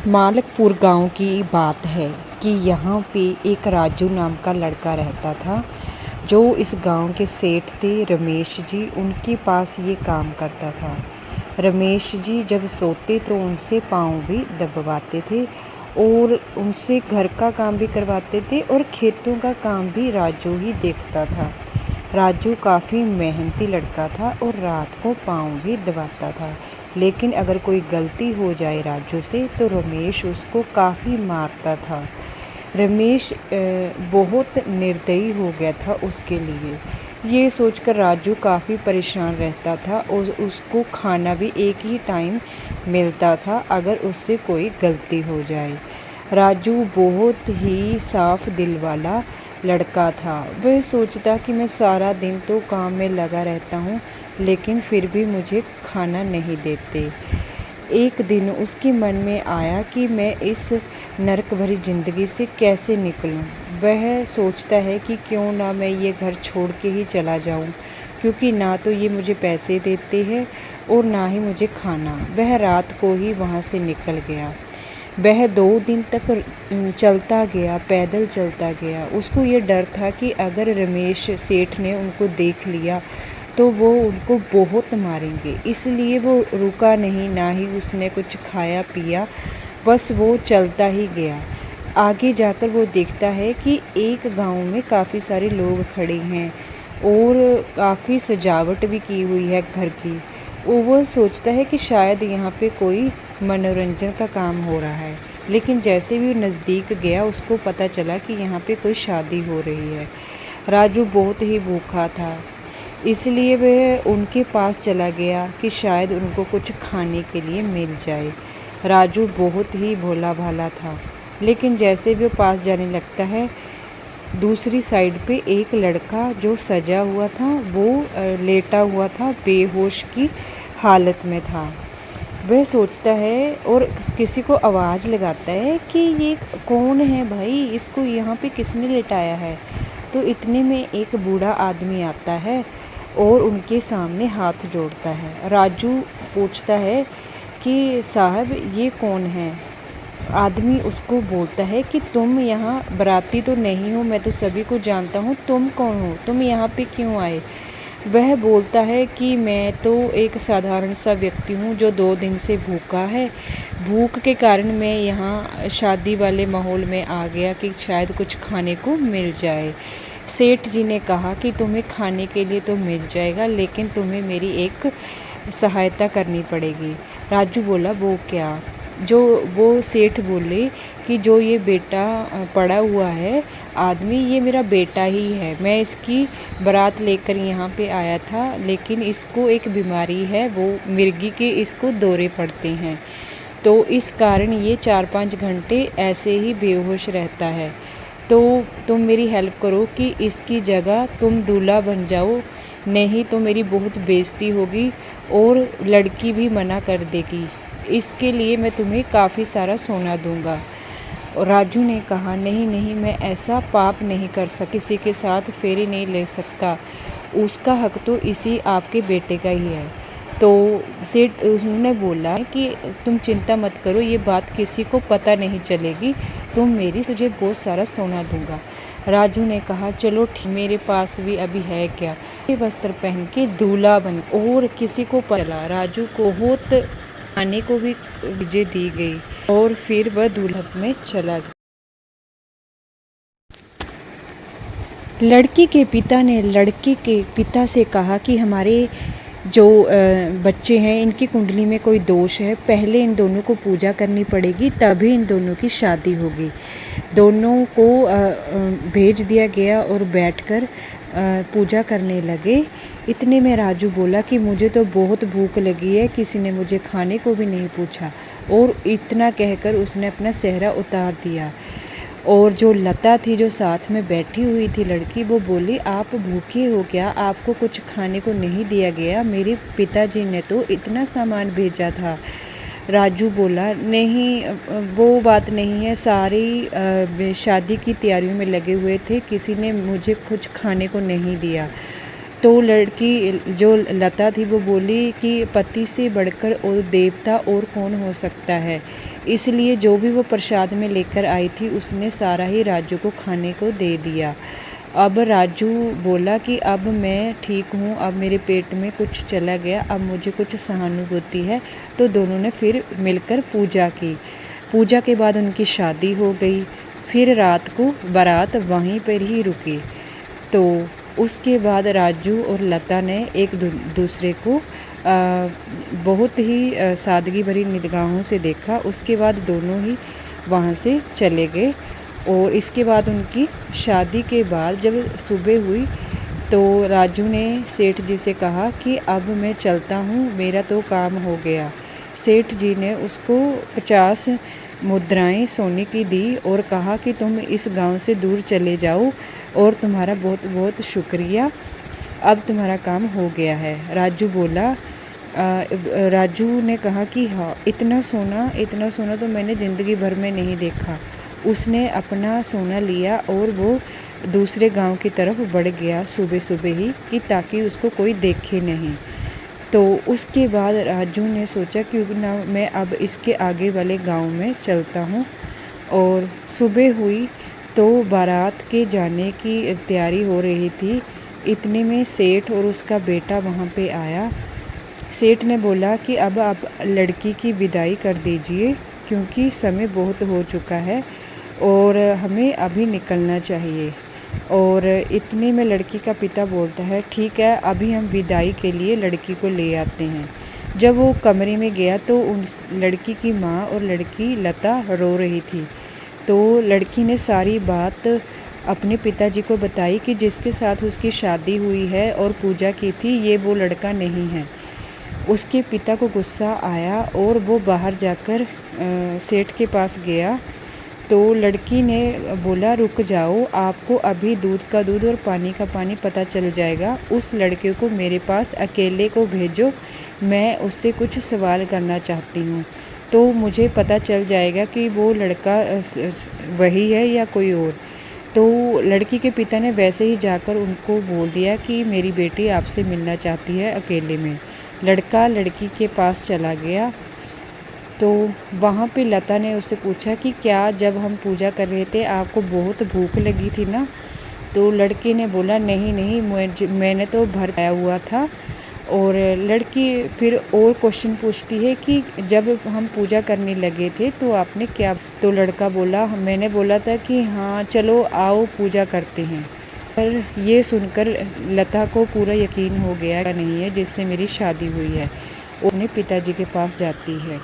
मालकपुर गांव की बात है कि यहाँ पे एक राजू नाम का लड़का रहता था। जो इस गांव के सेठ थे रमेश जी, उनके पास ये काम करता था। रमेश जी जब सोते तो उनसे पाँव भी दबवाते थे और उनसे घर का काम भी करवाते थे और खेतों का काम भी राजू ही देखता था। राजू काफ़ी मेहनती लड़का था और रात को पाँव भी दबाता था, लेकिन अगर कोई गलती हो जाए राजू से तो रमेश उसको काफ़ी मारता था। रमेश बहुत निर्दयी हो गया था उसके लिए। ये सोचकर राजू काफ़ी परेशान रहता था और उसको खाना भी एक ही टाइम मिलता था अगर उससे कोई गलती हो जाए। राजू बहुत ही साफ दिल वाला लड़का था। वह सोचता कि मैं सारा दिन तो काम में लगा रहता हूँ, लेकिन फिर भी मुझे खाना नहीं देते। एक दिन उसके मन में आया कि मैं इस नरक भरी ज़िंदगी से कैसे निकलूं। वह सोचता है कि क्यों ना मैं ये घर छोड़ के ही चला जाऊं, क्योंकि ना तो ये मुझे पैसे देते हैं और ना ही मुझे खाना। वह रात को ही वहाँ से निकल गया। वह 2 दिन तक चलता गया, पैदल चलता गया। उसको ये डर था कि अगर रमेश सेठ ने उनको देख लिया तो वो उनको बहुत मारेंगे, इसलिए वो रुका नहीं, ना ही उसने कुछ खाया पिया, बस वो चलता ही गया। आगे जाकर वो देखता है कि एक गांव में काफ़ी सारे लोग खड़े हैं और काफ़ी सजावट भी की हुई है घर की। वो सोचता है कि शायद यहाँ पे कोई मनोरंजन का काम हो रहा है, लेकिन जैसे भी वो नज़दीक गया उसको पता चला कि यहाँ पे कोई शादी हो रही है। राजू बहुत ही भूखा था, इसलिए वह उनके पास चला गया कि शायद उनको कुछ खाने के लिए मिल जाए। राजू बहुत ही भोला भाला था, लेकिन जैसे भी वो पास जाने लगता है, दूसरी साइड पे एक लड़का जो सजा हुआ था वो लेटा हुआ था, बेहोश की हालत में था। वह सोचता है और किसी को आवाज़ लगाता है कि ये कौन है भाई, इसको यहाँ पे किसने लेटाया है। तो इतने में एक बूढ़ा आदमी आता है और उनके सामने हाथ जोड़ता है। राजू पूछता है कि साहब ये कौन है। आदमी उसको बोलता है कि तुम यहाँ बाराती तो नहीं हो, मैं तो सभी को जानता हूँ, तुम कौन हो, तुम यहाँ पे क्यों आए। वह बोलता है कि मैं तो एक साधारण सा व्यक्ति हूँ जो 2 दिन से भूखा है। भूख के कारण मैं यहाँ शादी वाले माहौल में आ गया कि शायद कुछ खाने को मिल जाए। सेठ जी ने कहा कि तुम्हें खाने के लिए तो मिल जाएगा, लेकिन तुम्हें मेरी एक सहायता करनी पड़ेगी। राजू बोला वो क्या। जो वो सेठ बोले कि जो ये बेटा पड़ा हुआ है आदमी, ये मेरा बेटा ही है। मैं इसकी बारात लेकर यहाँ पे आया था, लेकिन इसको एक बीमारी है, वो मिर्गी के इसको दौरे पड़ते हैं, तो इस कारण ये 4-5 घंटे ऐसे ही बेहोश रहता है। तो तुम मेरी हेल्प करो कि इसकी जगह तुम दूल्हा बन जाओ, नहीं तो मेरी बहुत बेइज्जती होगी और लड़की भी मना कर देगी। इसके लिए मैं तुम्हें काफ़ी सारा सोना दूंगा। और राजू ने कहा नहीं नहीं, मैं ऐसा पाप नहीं कर सकता, किसी के साथ फेरी नहीं ले सकता, उसका हक तो इसी आपके बेटे का ही है। तो सेठ उन्होंने बोला कि तुम चिंता मत करो, ये बात किसी को पता नहीं चलेगी, तुझे बहुत सारा सोना दूंगा। राजू ने कहा चलो ठीक, मेरे पास भी अभी है क्या। ये वस्त्र पहन के दूल्हा बन और किसी को पता। राजू को बहुत खाने को भी चीजें दी गई और फिर वह दूल्हा में चला गया। लड़की के पिता ने लड़के के पिता से कहा कि हमारे जो बच्चे हैं इनकी कुंडली में कोई दोष है, पहले इन दोनों को पूजा करनी पड़ेगी, तभी इन दोनों की शादी होगी। दोनों को भेज दिया गया और बैठकर पूजा करने लगे। इतने में राजू बोला कि मुझे तो बहुत भूख लगी है, किसी ने मुझे खाने को भी नहीं पूछा, और इतना कहकर उसने अपना सेहरा उतार दिया। और जो लता थी जो साथ में बैठी हुई थी लड़की, वो बोली आप भूखे हो क्या, आपको कुछ खाने को नहीं दिया गया, मेरे पिताजी ने तो इतना सामान भेजा था। राजू बोला नहीं, वो बात नहीं है, सारी शादी की तैयारियों में लगे हुए थे, किसी ने मुझे कुछ खाने को नहीं दिया। तो लड़की जो लता थी वो बोली कि पति से बढ़कर और देवता और कौन हो सकता है, इसलिए जो भी वो प्रसाद में लेकर आई थी उसने सारा ही राजू को खाने को दे दिया। अब राजू बोला कि अब मैं ठीक हूँ, अब मेरे पेट में कुछ चला गया, अब मुझे कुछ सहानुभूति है। तो दोनों ने फिर मिलकर पूजा की। पूजा के बाद उनकी शादी हो गई। फिर रात को बारात वहीं पर ही रुकी। तो उसके बाद राजू और लता ने एक दूसरे को बहुत ही सादगी भरी निगाहों से देखा। उसके बाद दोनों ही वहाँ से चले गए। और इसके बाद उनकी शादी के बाद जब सुबह हुई तो राजू ने सेठ जी से कहा कि अब मैं चलता हूँ, मेरा तो काम हो गया। सेठ जी ने उसको 50 मुद्राएं सोने की दी और कहा कि तुम इस गांव से दूर चले जाओ और तुम्हारा बहुत बहुत शुक्रिया, अब तुम्हारा काम हो गया है। राजू बोला राजू ने कहा कि हाँ, इतना सोना तो मैंने ज़िंदगी भर में नहीं देखा। उसने अपना सोना लिया और वो दूसरे गांव की तरफ बढ़ गया सुबह सुबह ही, कि ताकि उसको कोई देखे नहीं। तो उसके बाद राजू ने सोचा कि ना मैं अब इसके आगे वाले गांव में चलता हूँ। और सुबह हुई तो बारात के जाने की तैयारी हो रही थी। इतने में सेठ और उसका बेटा वहाँ पे आया। सेठ ने बोला कि अब आप लड़की की विदाई कर दीजिए, क्योंकि समय बहुत हो चुका है और हमें अभी निकलना चाहिए। और इतने में लड़की का पिता बोलता है, ठीक है, अभी हम विदाई के लिए लड़की को ले आते हैं। जब वो कमरे में गया तो उस लड़की की माँ और लड़की लता रो रही थी। तो लड़की ने सारी बात अपने पिताजी को बताई कि जिसके साथ उसकी शादी हुई है और पूजा की थी, ये वो लड़का नहीं है। उसके पिता को गुस्सा आया और वो बाहर जाकर सेठ के पास गया। तो लड़की ने बोला, रुक जाओ, आपको अभी दूध का दूध और पानी का पानी पता चल जाएगा। उस लड़के को मेरे पास अकेले को भेजो, मैं उससे कुछ सवाल करना चाहती हूँ, तो मुझे पता चल जाएगा कि वो लड़का वही है या कोई और। तो लड़की के पिता ने वैसे ही जाकर उनको बोल दिया कि मेरी बेटी आपसे मिलना चाहती है अकेले में। लड़का लड़की के पास चला गया। तो वहाँ पे लता ने उससे पूछा कि क्या जब हम पूजा कर रहे थे आपको बहुत भूख लगी थी ना? तो लड़के ने बोला, नहीं मैंने तो भर पाया हुआ था। और लड़की फिर और क्वेश्चन पूछती है कि जब हम पूजा करने लगे थे तो आपने क्या? तो लड़का बोला, मैंने बोला था कि हाँ चलो आओ पूजा करते हैं। पर ये सुनकर लता को पूरा यकीन हो गया नहीं है जिससे मेरी शादी हुई है। वो अपने पिताजी के पास जाती है।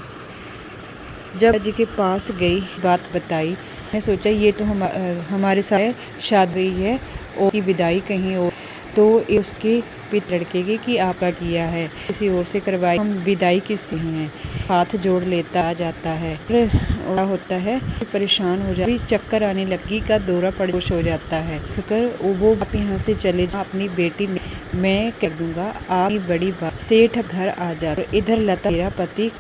जब पिताजी के पास गई, बात बताई, मैंने सोचा ये तो हमारे साथ शादी हुई है और की विदाई कहीं और। तो उसके पिता लड़के की कि आपका किया है, किसी और से करवाई, हम विदाई किससे हैं? हाथ जोड़ लेता आ जाता है। फिर होता है परेशान हो जाती, चक्कर आने लगी का दौरा पड़ोस हो जाता है। फिकर वो आप यहाँ से चले जाओ, अपनी बेटी मैं कर दूंगा, आप बड़ी बात। सेठ घर आ जाता। इधर लता, मेरा पति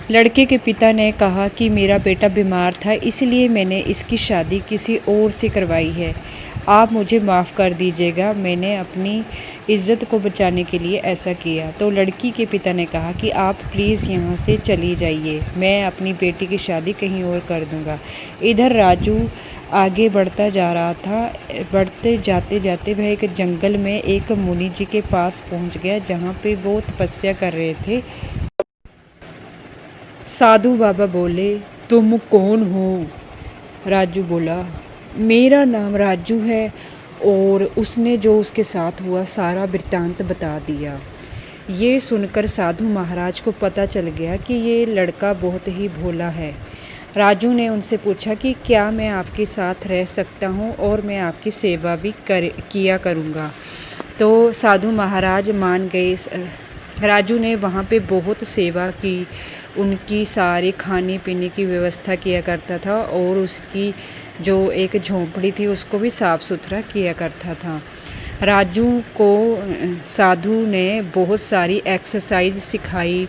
लड़के के पिता ने कहा कि मेरा बेटा बीमार था, इसलिए मैंने इसकी शादी किसी और से करवाई है। आप मुझे माफ़ कर दीजिएगा, मैंने अपनी इज़्ज़त को बचाने के लिए ऐसा किया। तो लड़की के पिता ने कहा कि आप प्लीज़ यहाँ से चली जाइए, मैं अपनी बेटी की शादी कहीं और कर दूँगा। इधर राजू आगे बढ़ता जा रहा था। बढ़ते जाते जाते वह एक जंगल में एक मुनि जी के पास पहुँच गया, जहाँ पे वो तपस्या कर रहे थे। साधु बाबा बोले, तुम कौन हो? राजू बोला, मेरा नाम राजू है। और उसने जो उसके साथ हुआ सारा वृत्तांत बता दिया। ये सुनकर साधु महाराज को पता चल गया कि ये लड़का बहुत ही भोला है। राजू ने उनसे पूछा कि क्या मैं आपके साथ रह सकता हूँ और मैं आपकी सेवा भी किया करूँगा। तो साधु महाराज मान गए। राजू ने वहाँ पे बहुत सेवा की, उनकी सारी खाने पीने की व्यवस्था किया करता था और उसकी जो एक झोंपड़ी थी उसको भी साफ़ सुथरा किया करता था। राजू को साधु ने बहुत सारी एक्सरसाइज सिखाई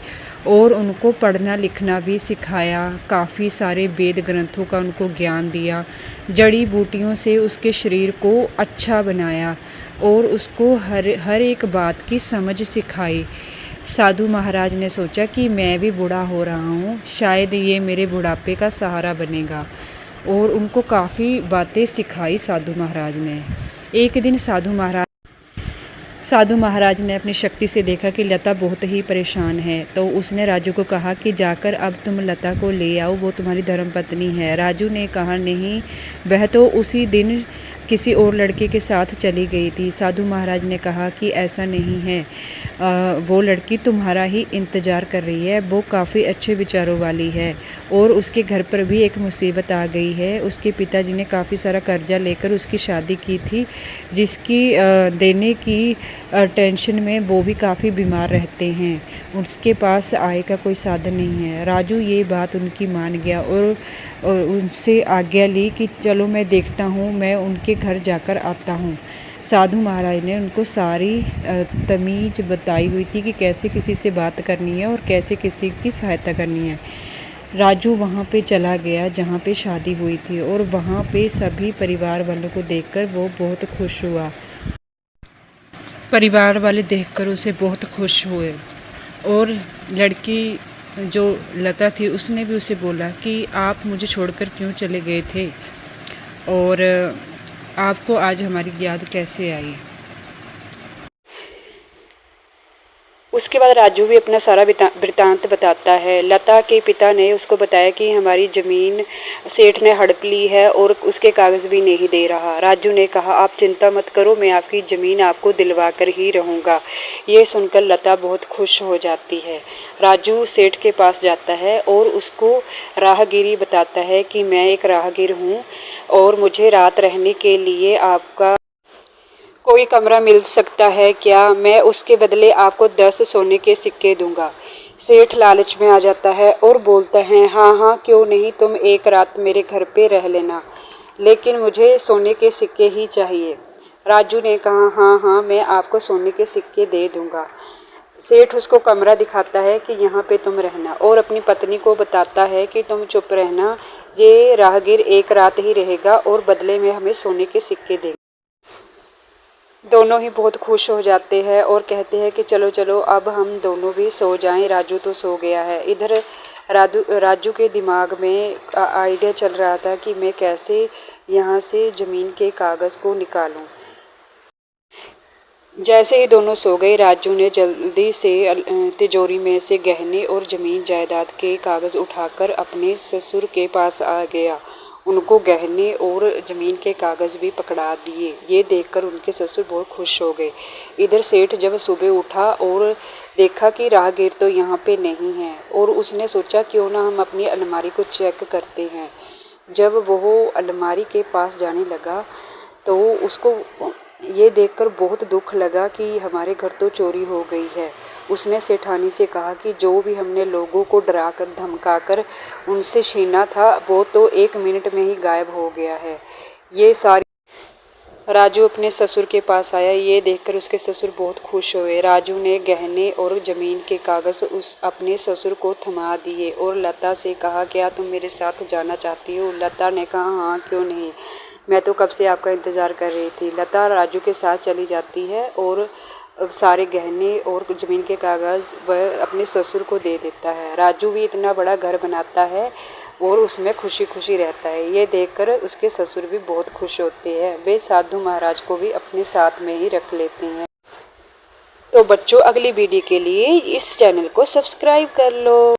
और उनको पढ़ना लिखना भी सिखाया। काफ़ी सारे वेद ग्रंथों का उनको ज्ञान दिया। जड़ी बूटियों से उसके शरीर को अच्छा बनाया और उसको हर एक बात की समझ सिखाई। साधु महाराज ने सोचा कि मैं भी बूढ़ा हो रहा हूँ, शायद ये मेरे बुढ़ापे का सहारा बनेगा, और उनको काफ़ी बातें सिखाई साधु महाराज ने। एक दिन साधु महाराज ने अपनी शक्ति से देखा कि लता बहुत ही परेशान है, तो उसने राजू को कहा कि जाकर अब तुम लता को ले आओ, वो तुम्हारी धर्मपत्नी है। राजू ने कहा नहीं, वह तो उसी दिन किसी और लड़के के साथ चली गई थी। साधु महाराज ने कहा कि ऐसा नहीं है, वो लड़की तुम्हारा ही इंतज़ार कर रही है, वो काफ़ी अच्छे विचारों वाली है और उसके घर पर भी एक मुसीबत आ गई है। उसके पिताजी ने काफ़ी सारा कर्जा लेकर उसकी शादी की थी, जिसकी देने की टेंशन में वो भी काफ़ी बीमार रहते हैं। उसके पास आय का कोई साधन नहीं है। राजू ये बात उनकी मान गया और उनसे आज्ञा ली कि चलो मैं देखता हूँ, मैं उनके घर जाकर आता हूँ। साधु महाराज ने उनको सारी तमीज़ बताई हुई थी कि कैसे किसी से बात करनी है और कैसे किसी की सहायता करनी है। राजू वहाँ पे चला गया जहाँ पे शादी हुई थी और वहाँ पे सभी परिवार वालों को देखकर वो बहुत खुश हुआ। परिवार वाले देखकर उसे बहुत खुश हुए और लड़की जो लता थी उसने भी उसे बोला कि आप मुझे छोड़कर क्यों चले गए थे और आपको आज हमारी याद कैसे आई। उसके बाद राजू भी अपना सारा वृतांत बताता है। लता के पिता ने उसको बताया कि हमारी ज़मीन सेठ ने हड़प ली है और उसके कागज़ भी नहीं दे रहा। राजू ने कहा आप चिंता मत करो, मैं आपकी ज़मीन आपको दिलवा कर ही रहूँगा। ये सुनकर लता बहुत खुश हो जाती है। राजू सेठ के पास जाता है और उसको राहगीरी बताता है कि मैं एक राहगीर हूँ और मुझे रात रहने के लिए आपका कोई कमरा मिल सकता है क्या? मैं उसके बदले आपको 10 सोने के सिक्के दूंगा। सेठ लालच में आ जाता है और बोलता है हाँ हाँ क्यों नहीं, तुम एक रात मेरे घर पे रह लेना, लेकिन मुझे सोने के सिक्के ही चाहिए। राजू ने कहा हाँ हाँ मैं आपको सोने के सिक्के दे दूंगा। सेठ उसको कमरा दिखाता है कि यहाँ पे तुम रहना और अपनी पत्नी को बताता है कि तुम चुप रहना, ये राहगीर एक रात ही रहेगा और बदले में हमें सोने के सिक्के देगा। दोनों ही बहुत खुश हो जाते हैं और कहते हैं कि चलो चलो अब हम दोनों भी सो जाएं, राजू तो सो गया है। इधर राजू के दिमाग में आइडिया चल रहा था कि मैं कैसे यहाँ से ज़मीन के कागज़ को निकालूं। जैसे ही दोनों सो गए, राजू ने जल्दी से तिजोरी में से गहने और ज़मीन जायदाद के कागज़ उठाकर अपने ससुर के पास आ गया। उनको गहने और ज़मीन के कागज़ भी पकड़ा दिए। ये देखकर उनके ससुर बहुत खुश हो गए। इधर सेठ जब सुबह उठा और देखा कि राहगीर तो यहाँ पे नहीं है और उसने सोचा क्यों ना हम अपनी अलमारी को चेक करते हैं। जब वो अलमारी के पास जाने लगा तो उसको ये देखकर बहुत दुख लगा कि हमारे घर तो चोरी हो गई है। उसने सेठानी से कहा कि जो भी हमने लोगों को डराकर धमकाकर उनसे छीना था वो तो 1 मिनट में ही गायब हो गया है। ये सारी राजू अपने ससुर के पास आया। ये देखकर उसके ससुर बहुत खुश हुए। राजू ने गहने और ज़मीन के कागज़ उस अपने ससुर को थमा दिए और लता से कहा क्या तुम मेरे साथ जाना चाहती हो? लता ने कहा हाँ क्यों नहीं, मैं तो कब से आपका इंतज़ार कर रही थी। लता राजू के साथ चली जाती है और सारे गहने और ज़मीन के कागज़ वह अपने ससुर को दे देता है। राजू भी इतना बड़ा घर बनाता है और उसमें खुशी खुशी रहता है। ये देखकर उसके ससुर भी बहुत खुश होते हैं। वे साधु महाराज को भी अपने साथ में ही रख लेते हैं। तो बच्चों अगली वीडियो के लिए इस चैनल को सब्सक्राइब कर लो।